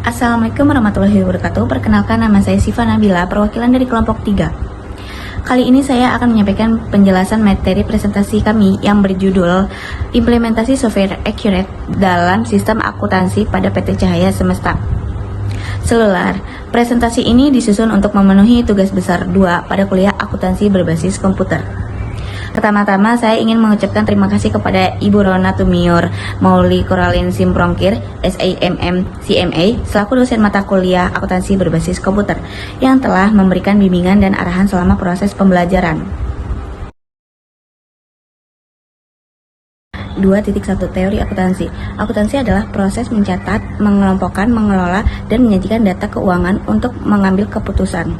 Assalamualaikum warahmatullahi wabarakatuh. Perkenalkan, nama saya Siva Nabila, perwakilan dari kelompok 3. Kali ini saya akan menyampaikan penjelasan materi presentasi kami yang berjudul Implementasi Software Accurate dalam Sistem Akuntansi pada PT Cahaya Semesta Seluler. Presentasi ini disusun untuk memenuhi tugas besar 2 pada kuliah akuntansi berbasis komputer. Pertama-tama saya ingin mengucapkan terima kasih kepada Ibu Rona Tumiur Mauli Koralin Simprongkir, SAMM CMA, selaku dosen mata kuliah akuntansi berbasis komputer yang telah memberikan bimbingan dan arahan selama proses pembelajaran. 2.1 Teori akuntansi. Akuntansi adalah proses mencatat, mengelompokkan, mengelola, dan menyajikan data keuangan untuk mengambil keputusan.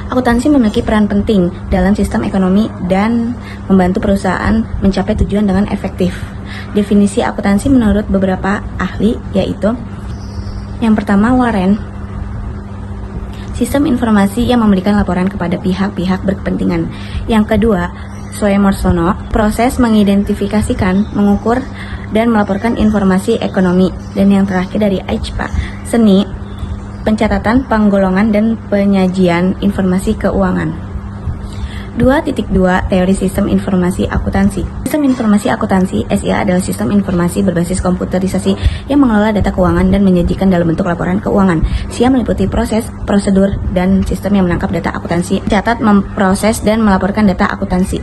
Akuntansi memiliki peran penting dalam sistem ekonomi dan membantu perusahaan mencapai tujuan dengan efektif. Definisi akuntansi menurut beberapa ahli yaitu: yang pertama, Warren, sistem informasi yang memberikan laporan kepada pihak-pihak berkepentingan. Yang kedua, Soemarsono, proses mengidentifikasikan, mengukur, dan melaporkan informasi ekonomi. Dan yang terakhir dari Aichpa, seni, pencatatan, penggolongan, dan penyajian informasi keuangan. 2.2 Teori Sistem Informasi Akuntansi. Sistem Informasi Akuntansi SIA adalah sistem informasi berbasis komputerisasi yang mengelola data keuangan dan menyajikan dalam bentuk laporan keuangan. SIA meliputi proses, prosedur, dan sistem yang menangkap data akuntansi, mencatat, memproses, dan melaporkan data akuntansi.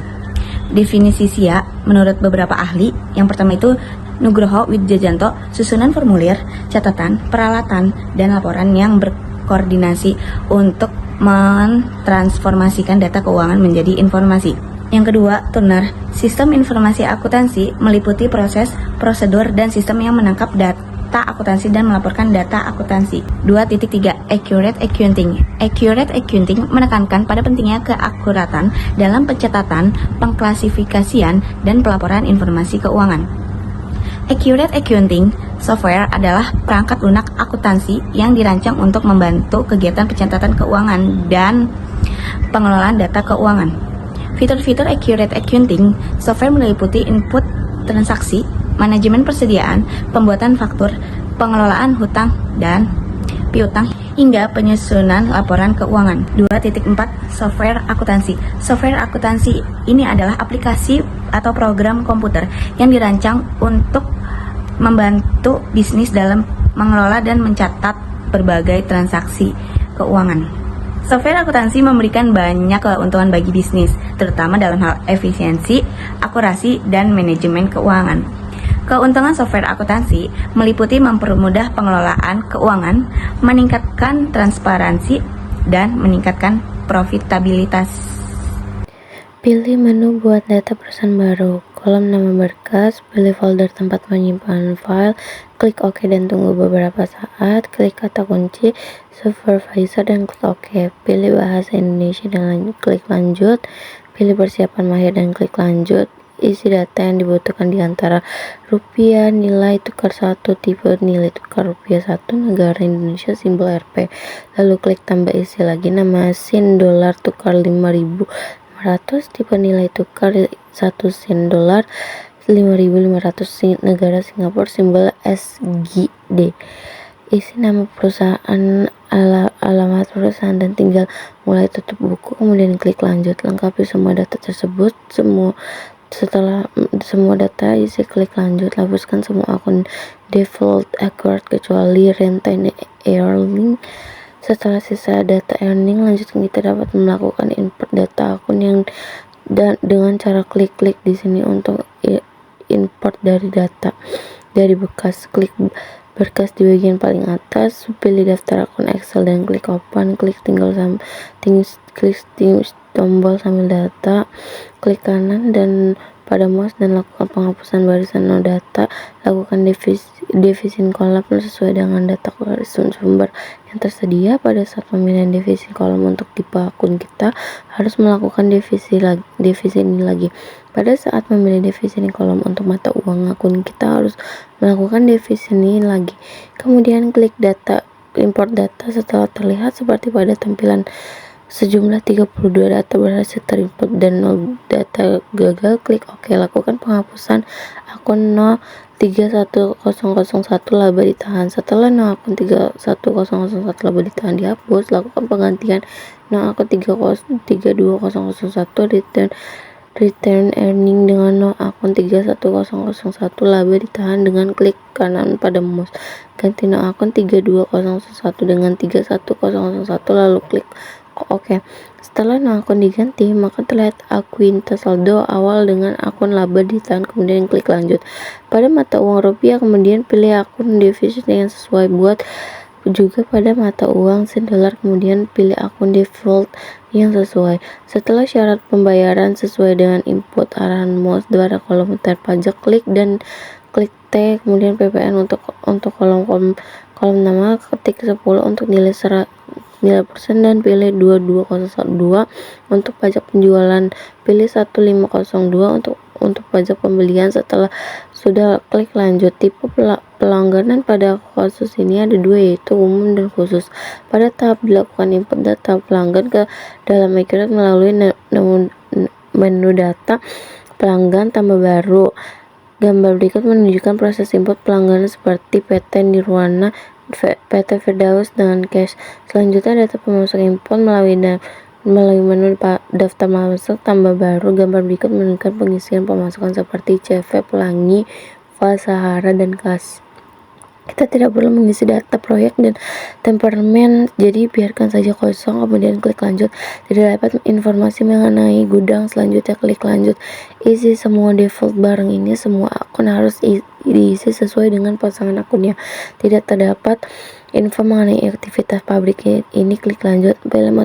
Definisi SIA menurut beberapa ahli, yang pertama itu Nugroho Widjajanto, susunan formulir, catatan, peralatan, dan laporan yang berkoordinasi untuk mentransformasikan data keuangan menjadi informasi. Yang kedua, Turner, sistem informasi akuntansi meliputi proses, prosedur, dan sistem yang menangkap data akuntansi dan melaporkan data akuntansi. 2.3 Accurate Accounting. Accurate Accounting menekankan pada pentingnya keakuratan dalam pencatatan, pengklasifikasian, dan pelaporan informasi keuangan. Accurate Accounting Software adalah perangkat lunak akuntansi yang dirancang untuk membantu kegiatan pencatatan keuangan dan pengelolaan data keuangan. Fitur-fitur Accurate Accounting Software meliputi input transaksi, manajemen persediaan, pembuatan faktur, pengelolaan hutang dan piutang, hingga penyusunan laporan keuangan. 2.4 Software Akuntansi. Software akuntansi ini adalah aplikasi atau program komputer yang dirancang untuk membantu bisnis dalam mengelola dan mencatat berbagai transaksi keuangan. Software akuntansi memberikan banyak keuntungan bagi bisnis, terutama dalam hal efisiensi, akurasi, dan manajemen keuangan. Keuntungan software akuntansi meliputi mempermudah pengelolaan keuangan, meningkatkan transparansi, dan meningkatkan profitabilitas. Pilih menu buat data perusahaan baru, kolom nama berkas, pilih folder tempat menyimpan file, klik OK dan tunggu beberapa saat, klik kata kunci supervisor dan klik OK, pilih bahasa Indonesia dan klik lanjut, pilih persiapan mahir dan klik lanjut. Isi data yang dibutuhkan di antara rupiah, nilai tukar 1, tipe nilai tukar rupiah 1, negara Indonesia, simbol Rp. Lalu klik tambah isi lagi nama SIN dolar tukar 5.500, tipe nilai tukar 1 SIN dolar 5.500, negara Singapura, simbol SGD. Isi nama perusahaan, alamat perusahaan, dan tinggal mulai tutup buku, kemudian klik lanjut. Lengkapi semua data tersebut. Setelah semua data isi, klik lanjut. Hapuskan semua akun default account kecuali Rentine Earning. Setelah sisa data earning, lanjutkan. Kita dapat melakukan import data akun dengan cara klik di sini untuk import dari data dari bekas. Klik berkas di bagian paling atas, pilih daftar akun Excel dan klik open. Klik tombol sambil data, klik kanan dan pada mouse dan lakukan penghapusan barisan no data. Lakukan division kolom sesuai dengan data sumber yang tersedia. Pada saat pemilihan divisi kolom untuk tipe akun, kita harus melakukan divisi ini lagi. Pada saat memilih divisi kolom untuk mata uang akun, kita harus melakukan divisi ini lagi. Kemudian klik data, import data. Setelah terlihat seperti pada tampilan sejumlah 32 data berhasil terinput dan 0 data gagal, klik OK. Lakukan penghapusan akun 0 31.001 laba ditahan. Setelah no akun 31.001 laba ditahan dihapus, lakukan penggantian no akun 32.001 return earning dengan no akun 31.001 laba ditahan dengan klik kanan pada mouse. Ganti no akun 32.001 dengan 31.001 lalu klik OK. Setelah no akun diganti, maka terlihat akuintas saldo awal dengan akun laba ditahan, kemudian klik lanjut. Pada mata uang rupiah, kemudian pilih akun defisit yang sesuai. Buat juga pada mata uang $1, kemudian pilih akun default yang sesuai. Setelah syarat pembayaran sesuai dengan input arahan mouse pada kolom pajak, klik T, kemudian PPN untuk kolom nama, ketik 10 untuk nilai persen dan pilih 2202 untuk pajak penjualan, pilih 1502 untuk pajak pembelian. Setelah sudah klik lanjut. Tipe pelanggaran pada kasus ini ada dua, yaitu umum dan khusus. Pada tahap dilakukan input data pelanggan ke dalam Microsoft melalui menu data pelanggan tambah baru. Gambar berikut menunjukkan proses input pelanggan seperti PT Nirwana, PT Firdaus dengan cash. Selanjutnya data pemasok input melalui menu daftar masuk tambah baru. Gambar berikut menunjukkan pengisian pemasukan seperti CV, Pelangi, Sahara, dan kas. Kita tidak perlu mengisi data proyek dan temperamen, jadi biarkan saja kosong, kemudian klik lanjut. Tidak dapat informasi mengenai gudang, selanjutnya klik lanjut. Isi semua default barang ini. Semua akun harus diisi sesuai dengan pasangan akunnya. Tidak terdapat info mengenai aktivitas pabrik ini, klik lanjut. Pilih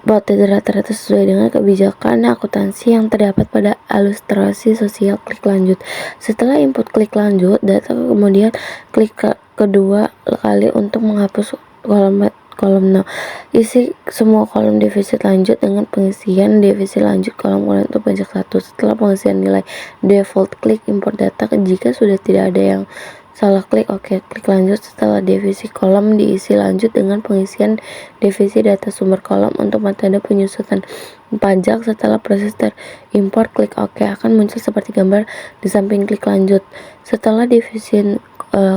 metode rata-rata sesuai dengan kebijakan akuntansi yang terdapat pada ilustrasi sosial, klik lanjut. Setelah input klik lanjut data, kemudian klik kedua kali untuk menghapus kolom no. Isi semua kolom defisit lanjut dengan pengisian defisit lanjut kolom untuk pajak 1. Setelah pengisian nilai default, klik import data. Jika sudah tidak ada yang salah, klik OK, klik lanjut. Setelah defisit kolom diisi lanjut dengan pengisian defisit data sumber kolom untuk metode penyusutan pajak. Setelah proses terimport, klik OK, akan muncul seperti gambar di samping, klik lanjut. Setelah defisit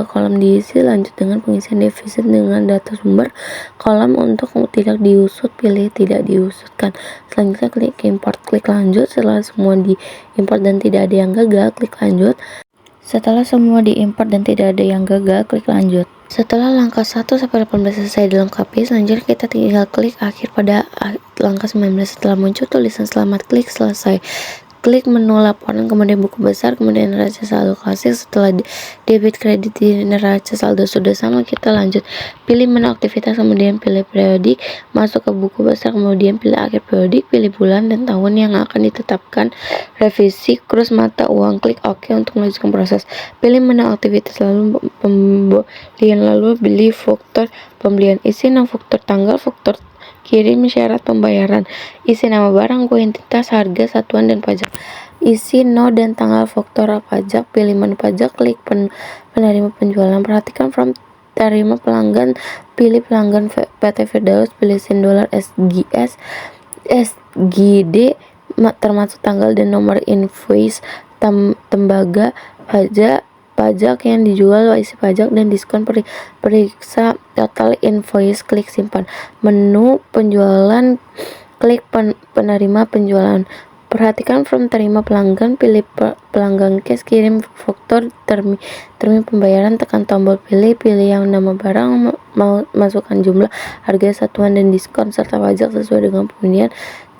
kolom diisi lanjut dengan pengisian defisit dengan data sumber kolom untuk tidak diusut, pilih tidak diusutkan. Selanjutnya klik import, klik lanjut. Setelah semua diimport dan tidak ada yang gagal, klik lanjut. Setelah semua diimport dan tidak ada yang gagal, klik lanjut. Setelah langkah 1-18 selesai dilengkapi, selanjutnya kita tinggal klik akhir pada langkah 19. Setelah muncul tulisan selamat, klik selesai. Klik menu laporan, kemudian buku besar, kemudian neraca saldo klasik. Setelah debit kredit di neraca saldo sudah sama, kita lanjut. Pilih menu aktivitas, kemudian pilih periodik, masuk ke buku besar, kemudian pilih akhir periodik, pilih bulan dan tahun yang akan ditetapkan, revisi kurs mata uang, klik OK untuk melanjutkan proses. Pilih menu aktivitas, lalu pembelian, lalu pilih faktur pembelian, isi nama faktur, tanggal faktur, kirim syarat pembayaran, isi nama barang, kuantitas, harga, satuan, dan pajak. Isi no dan tanggal faktur pajak, pilih menu pajak, klik penerima penjualan. Perhatikan from terima pelanggan, pilih pelanggan PT Firdaus, pilih $1 SGD termasuk tanggal dan nomor invoice, tembaga, pajak yang dijual, isi pajak dan diskon, periksa total invoice, klik simpan. Menu penjualan, klik penerima penjualan. Perhatikan from terima pelanggan, pilih pelanggan cash, kirim faktur, termi pembayaran, tekan tombol pilih yang nama barang, masukkan jumlah, harga, satuan, dan diskon serta pajak sesuai dengan pembelian.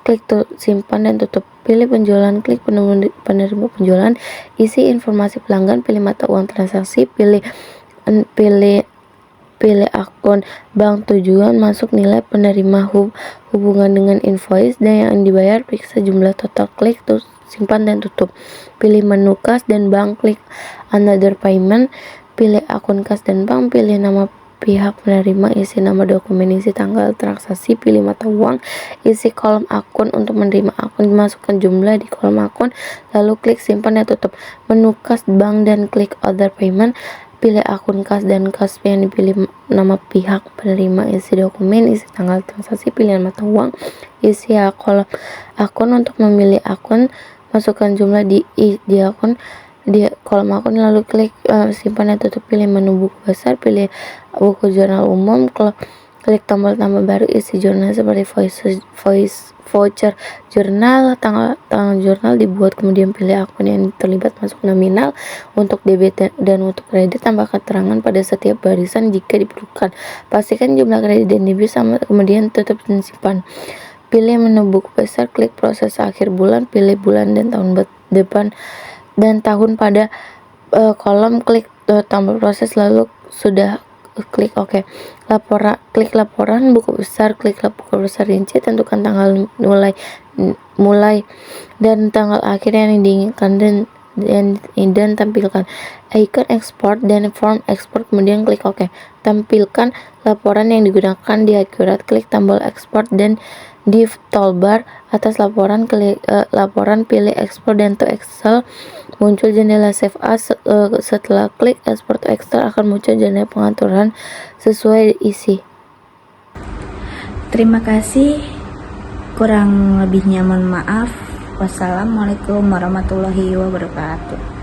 Klik simpan dan tutup. Pilih penjualan, klik penerima penjualan, isi informasi pelanggan, pilih mata uang transaksi, pilih akun bank tujuan, masuk nilai penerima hubungan dengan invoice dan yang dibayar, periksa jumlah total, klik simpan dan tutup. Pilih menu kas dan bank, klik another payment, pilih akun kas dan bank, pilih nama pihak penerima, isi nama dokumen, isi tanggal transaksi, pilih mata uang, isi kolom akun untuk menerima akun, masukkan jumlah di kolom akun, lalu klik simpan dan tutup. Menu kas bank dan klik other payment, pilih akun kas dan kas yang dipilih nama pihak penerima, isi dokumen, isi tanggal transaksi, pilihan mata uang, isi kolom akun untuk memilih akun, masukkan jumlah di akun, di kolom akun, lalu klik simpan dan tutup, pilih menu buku besar, pilih buku jurnal umum, klik tombol tambah baru, isi jurnal seperti voucher jurnal, tanggal jurnal dibuat, kemudian pilih akun yang terlibat, masuk nominal untuk debit dan untuk kredit, tambah keterangan pada setiap barisan jika diperlukan, pastikan jumlah kredit dan debit sama, kemudian tutup dan simpan. Pilih menu buku besar, klik proses akhir bulan, pilih bulan dan tahun depan dan tahun pada kolom, klik tombol proses, lalu sudah klik OK. Klik laporan buku besar, klik buku besar rinci, tentukan tanggal mulai dan tanggal akhir yang diinginkan dan tampilkan icon ekspor dan form ekspor, kemudian klik OK. Tampilkan laporan yang digunakan di akurat, klik tombol ekspor dan di toolbar atas laporan, klik laporan, pilih ekspor dan to Excel, muncul jendela Save As. Setelah klik ekspor to Excel akan muncul jendela pengaturan sesuai isi. Terima kasih, kurang lebihnya mohon maaf. Wassalamualaikum warahmatullahi wabarakatuh.